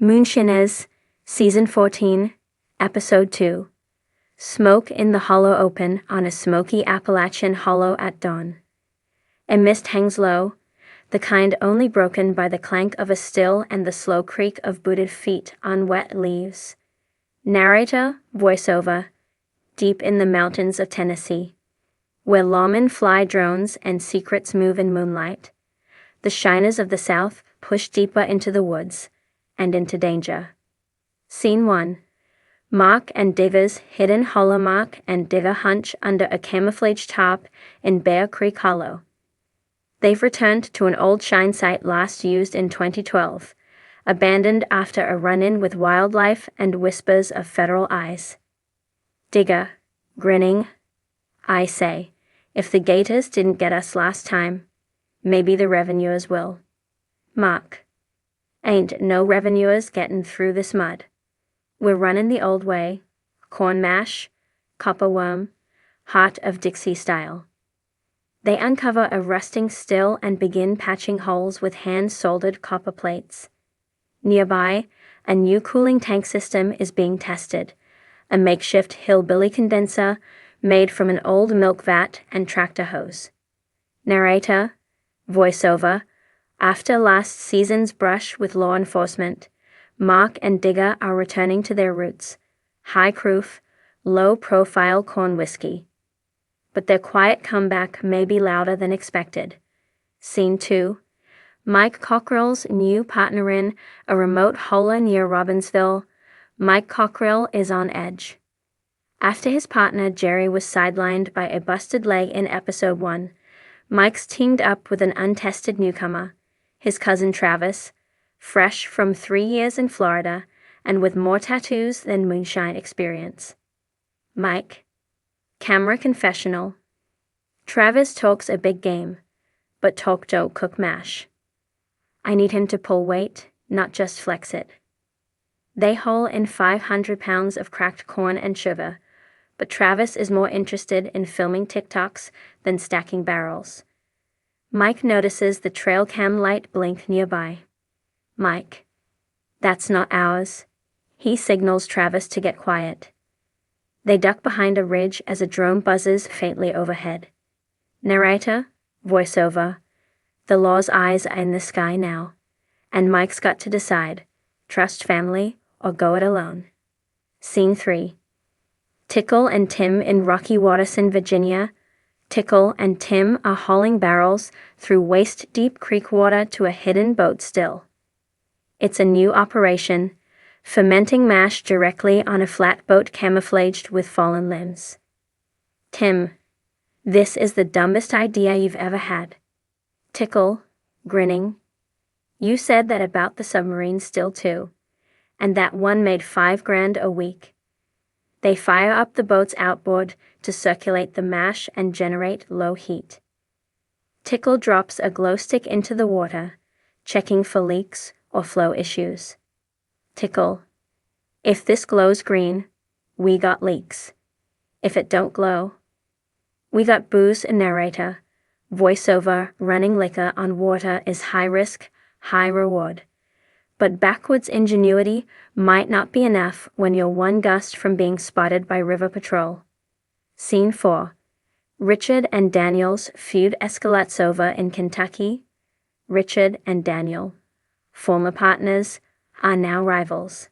Moonshine, Season 14, Episode 2. Smoke in the hollow open on a smoky Appalachian hollow at dawn. A mist hangs low, the kind only broken by the clank of a still and the slow creak of booted feet on wet leaves. Narrator, voiceover, deep in the mountains of Tennessee, where lawmen fly drones and secrets move in moonlight. The shiners of the South push deeper into the woods and into danger. Scene 1. Mark and Digger's hidden hollow. Mark and Digger hunch under a camouflage tarp in Bear Creek Hollow. They've returned to an old shine site last used in 2012, abandoned after a run-in with wildlife and whispers of federal eyes. Digger, grinning, I say, if the gators didn't get us last time, maybe the revenuers will. Mark, ain't no revenuers getting through this mud. We're running the old way, corn mash, copper worm, heart of Dixie style. They uncover a rusting still and begin patching holes with hand-soldered copper plates. Nearby, a new cooling tank system is being tested, a makeshift hillbilly condenser made from an old milk vat and tractor hose. Narrator, voiceover, after last season's brush with law enforcement, Mark and Digger are returning to their roots, high-proof, low-profile corn whiskey. But their quiet comeback may be louder than expected. Scene 2. Mike Cockrell's new partner in a remote holler near Robbinsville. Mike Cockrell is on edge. After his partner Jerry was sidelined by a busted leg in Episode 1, Mike's teamed up with an untested newcomer, his cousin Travis, fresh from 3 years in Florida and with more tattoos than Moonshine experience. Mike. Camera confessional. Travis talks a big game, but talk don't cook mash. I need him to pull weight, not just flex it. They haul in 500 pounds of cracked corn and sugar, but Travis is more interested in filming TikToks than stacking barrels. Mike notices the trail cam light blink nearby. Mike. That's not ours. He signals Travis to get quiet. They duck behind a ridge as a drone buzzes faintly overhead. Narrator, voiceover. The law's eyes are in the sky now, and Mike's got to decide, trust family or go it alone. Scene 3. Tickle and Tim in Rocky Waterson, Virginia. Tickle and Tim are hauling barrels through waist-deep creek water to a hidden boat still. It's a new operation, fermenting mash directly on a flatboat camouflaged with fallen limbs. Tim, this is the dumbest idea you've ever had. Tickle, grinning. You said that about the submarine still too, and that one made $5,000 a week. They fire up the boat's outboard to circulate the mash and generate low heat. Tickle drops a glow stick into the water, checking for leaks or flow issues. Tickle, if this glows green, we got leaks. If it don't glow, we got booze. And narrator, voiceover, running liquor on water is high risk, high reward. But backwoods ingenuity might not be enough when you're one gust from being spotted by River Patrol. Scene 4. Richard and Daniel's feud escalates over in Kentucky. Richard and Daniel, former partners, are now rivals.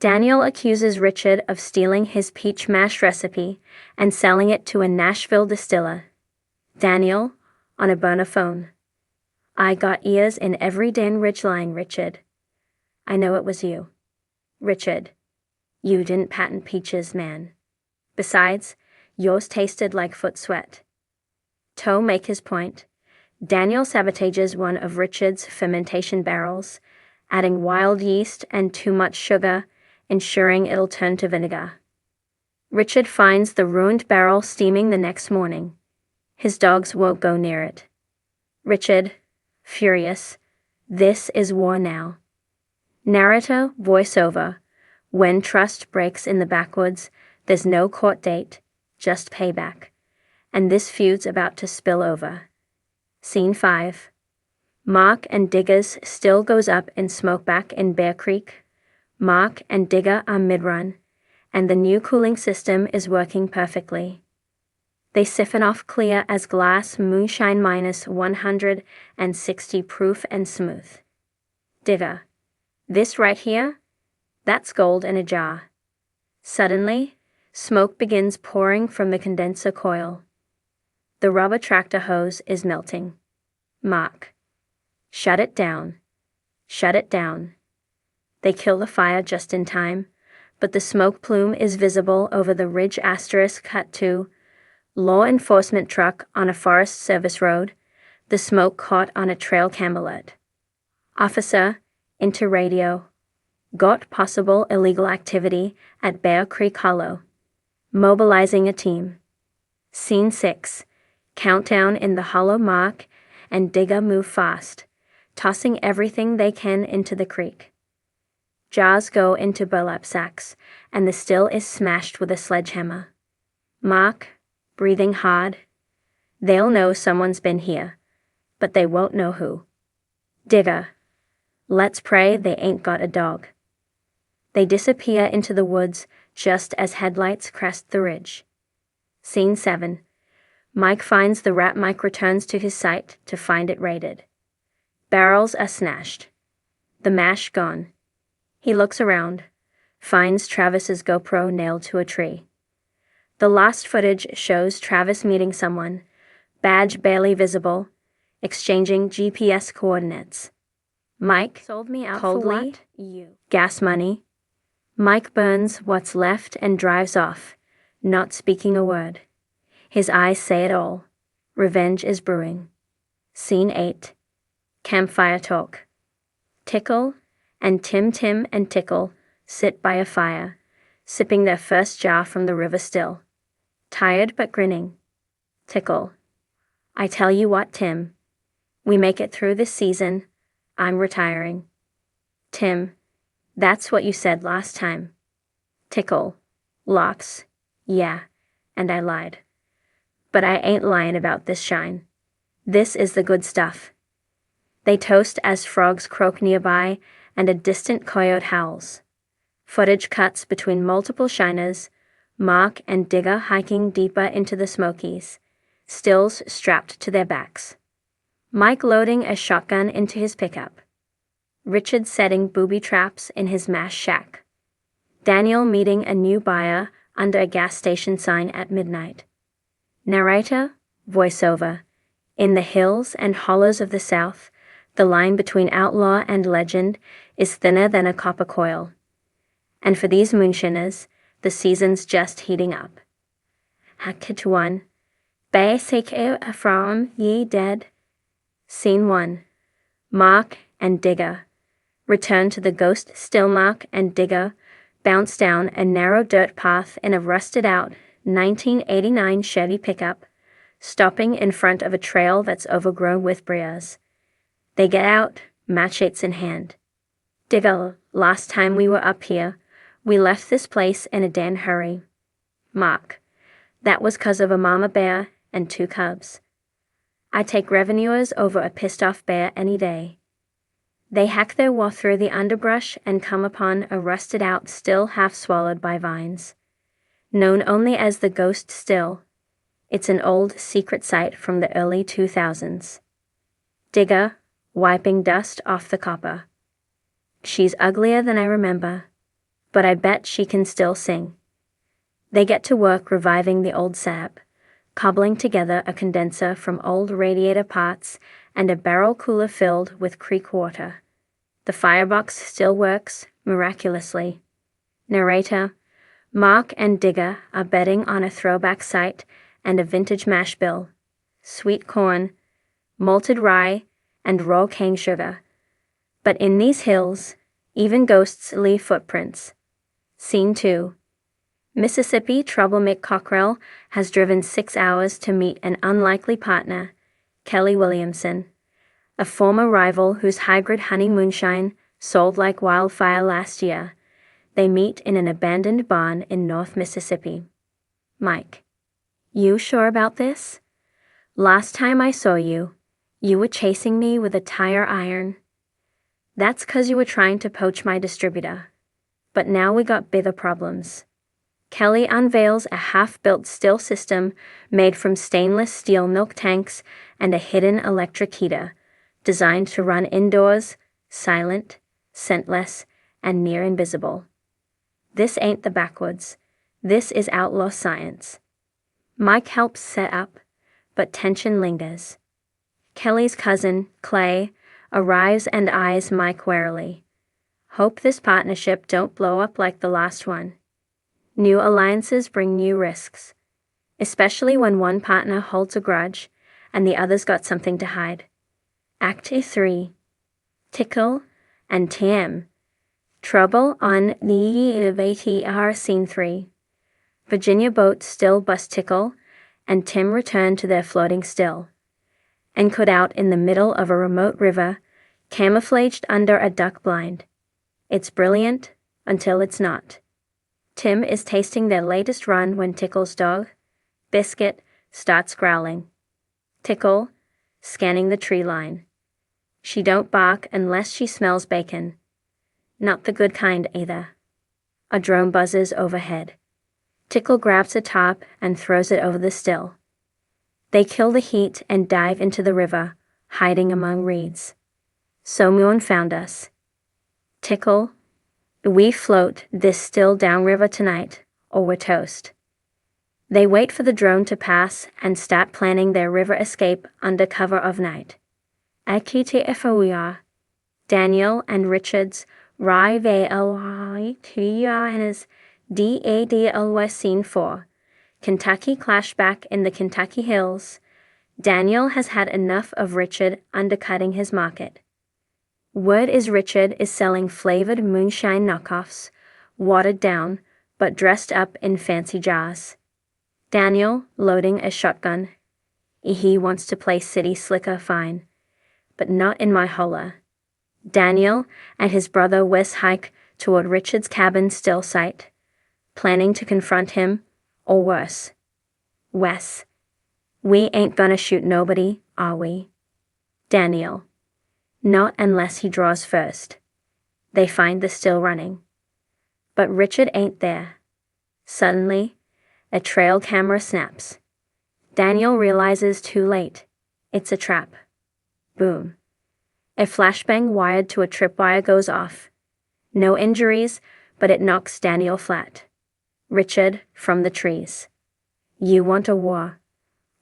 Daniel accuses Richard of stealing his peach mash recipe and selling it to a Nashville distiller. Daniel, on a burner phone. I got ears in every Dan ridgeline, Richard. I know it was you. Richard, you didn't patent peaches, man. Besides, yours tasted like foot sweat. To make his point, Daniel sabotages one of Richard's fermentation barrels, adding wild yeast and too much sugar, ensuring it'll turn to vinegar. Richard finds the ruined barrel steaming the next morning. His dogs won't go near it. Richard, furious, this is war now. Narrator, voiceover. When trust breaks in the backwoods, there's no court date, just payback. And this feud's about to spill over. Scene 5. Mark and Digger's still goes up in smoke back in Bear Creek. Mark and Digger are mid-run, and the new cooling system is working perfectly. They siphon off clear as glass, Moonshine minus 160 proof and smooth. Digger. This right here? That's gold in a jar. Suddenly, smoke begins pouring from the condenser coil. The rubber tractor hose is melting. Mark. Shut it down. Shut it down. They kill the fire just in time, but the smoke plume is visible over the ridge. Cut to law enforcement truck on a Forest Service road, the smoke caught on a trail cam alert. Officer, into radio. Got possible illegal activity at Bear Creek Hollow. Mobilizing a team. Scene 6. Countdown in the hollow. Mark and Digger move fast, tossing everything they can into the creek. Jars go into burlap sacks, and the still is smashed with a sledgehammer. Mark, breathing hard. They'll know someone's been here, but they won't know who. Digger. Let's pray they ain't got a dog. They disappear into the woods just as headlights crest the ridge. Scene 7. Mike finds the rat. Mike returns to his site to find it raided. Barrels are snatched. The mash gone. He looks around, finds Travis's GoPro nailed to a tree. The last footage shows Travis meeting someone, badge barely visible, exchanging GPS coordinates. Mike sold me out coldly. For what? Gas money. Mike burns what's left and drives off, not speaking a word. His eyes say it all. Revenge is brewing. Scene 8. Campfire talk. Tickle and Tim and Tickle sit by a fire, sipping their first jar from the river still. Tired but grinning. Tickle. I tell you what, Tim. We make it through this season. I'm retiring. Tim. That's what you said last time. Tickle. Laughs. Yeah, and I lied. But I ain't lying about this shine. This is the good stuff. They toast as frogs croak nearby and a distant coyote howls. Footage cuts between multiple shiners, Mark and Digger hiking deeper into the Smokies, stills strapped to their backs. Mike loading a shotgun into his pickup. Richard setting booby traps in his mash shack. Daniel meeting a new buyer under a gas station sign at midnight. Narrator, voiceover. In the hills and hollows of the South, the line between outlaw and legend is thinner than a copper coil. And for these moonshiners, the season's just heating up. Act 1. Basic from ye dead. Scene 1. Mark and Digger. Return to the ghost still. Mark and Digger bounce down a narrow dirt path in a rusted-out 1989 Chevy pickup, stopping in front of a trail that's overgrown with briars. They get out, machetes in hand. Digger, last time we were up here, we left this place in a damn hurry. Mark, that was 'cause of a mama bear and 2 cubs. I take revenuers over a pissed-off bear any day. They hack their way through the underbrush and come upon a rusted-out still half swallowed by vines. Known only as the Ghost Still, it's an old secret site from the early 2000s. Digger, wiping dust off the copper. She's uglier than I remember, but I bet she can still sing. They get to work reviving the old setup, cobbling together a condenser from old radiator parts and a barrel cooler filled with creek water. The firebox still works, miraculously. Narrator, Mark and Digger are betting on a throwback site and a vintage mash bill, sweet corn, malted rye, and raw cane sugar. But in these hills, even ghosts leave footprints. Scene 2. Mississippi Trouble Mick Cockrell has driven 6 hours to meet an unlikely partner, Kelly Williamson, a former rival whose hybrid honey moonshine sold like wildfire last year. They meet in an abandoned barn in North Mississippi. Mike. You sure about this? Last time I saw you You were chasing me with a tire iron. That's 'cause you were trying to poach my distributor. But now we got bigger problems. Kelly unveils a half-built still system made from stainless steel milk tanks and a hidden electric heater, designed to run indoors, silent, scentless, and near invisible. This ain't the backwoods. This is outlaw science. Mike helps set up, but tension lingers. Kelly's cousin, Clay, arrives and eyes Mike warily. Hope this partnership don't blow up like the last one. New alliances bring new risks, especially when one partner holds a grudge and the other's got something to hide. Act 3. Tickle and Tim. Trouble on the VTR Scene 3. Virginia boats still bust Tickle, and Tim return to their floating still. Anchored out in the middle of a remote river, camouflaged under a duck blind. It's brilliant until it's not. Tim is tasting their latest run when Tickle's dog, Biscuit, starts growling. Tickle, scanning the tree line. She don't bark unless she smells bacon. Not the good kind either. A drone buzzes overhead. Tickle grabs a top and throws it over the still. They kill the heat and dive into the river, hiding among reeds. So Moon found us. Tickle, we float this still downriver tonight, or we're toast. They wait for the drone to pass and start planning their river escape under cover of night. Akitfoia, Daniel and Richard's Rivalry DADL Scene 4. Kentucky clashback in the Kentucky Hills. Daniel has had enough of Richard undercutting his market. Word is Richard is selling flavored moonshine knockoffs, watered down, but dressed up in fancy jars. Daniel, loading a shotgun. He wants to play city slicker fine, but not in my holler. Daniel and his brother Wes hike toward Richard's cabin still sight, planning to confront him, or worse. Wes, we ain't gonna shoot nobody, are we? Daniel, not unless he draws first. They find the still running. But Richard ain't there. Suddenly, a trail camera snaps. Daniel realizes too late. It's a trap. Boom. A flashbang wired to a tripwire goes off. No injuries, but it knocks Daniel flat. Richard, from the trees. You want a war.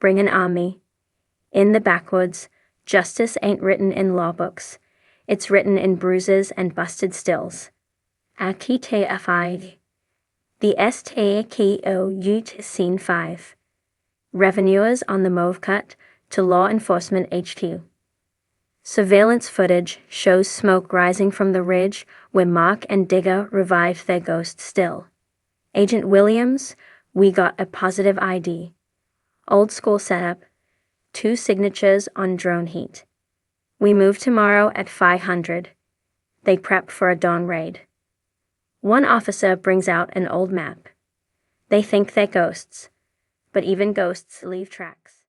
Bring an army. In the backwoods, justice ain't written in law books. It's written in bruises and busted stills. Akitfoia. The STKOU Scene 5. Revenuers on the Mauve Cut to Law Enforcement HQ. Surveillance footage shows smoke rising from the ridge where Mark and Digger revived their ghost still. Agent Williams, we got a positive ID. Old school setup. 2 signatures on drone heat. We move tomorrow at 500. They prep for a dawn raid. One officer brings out an old map. They think they're ghosts, but even ghosts leave tracks.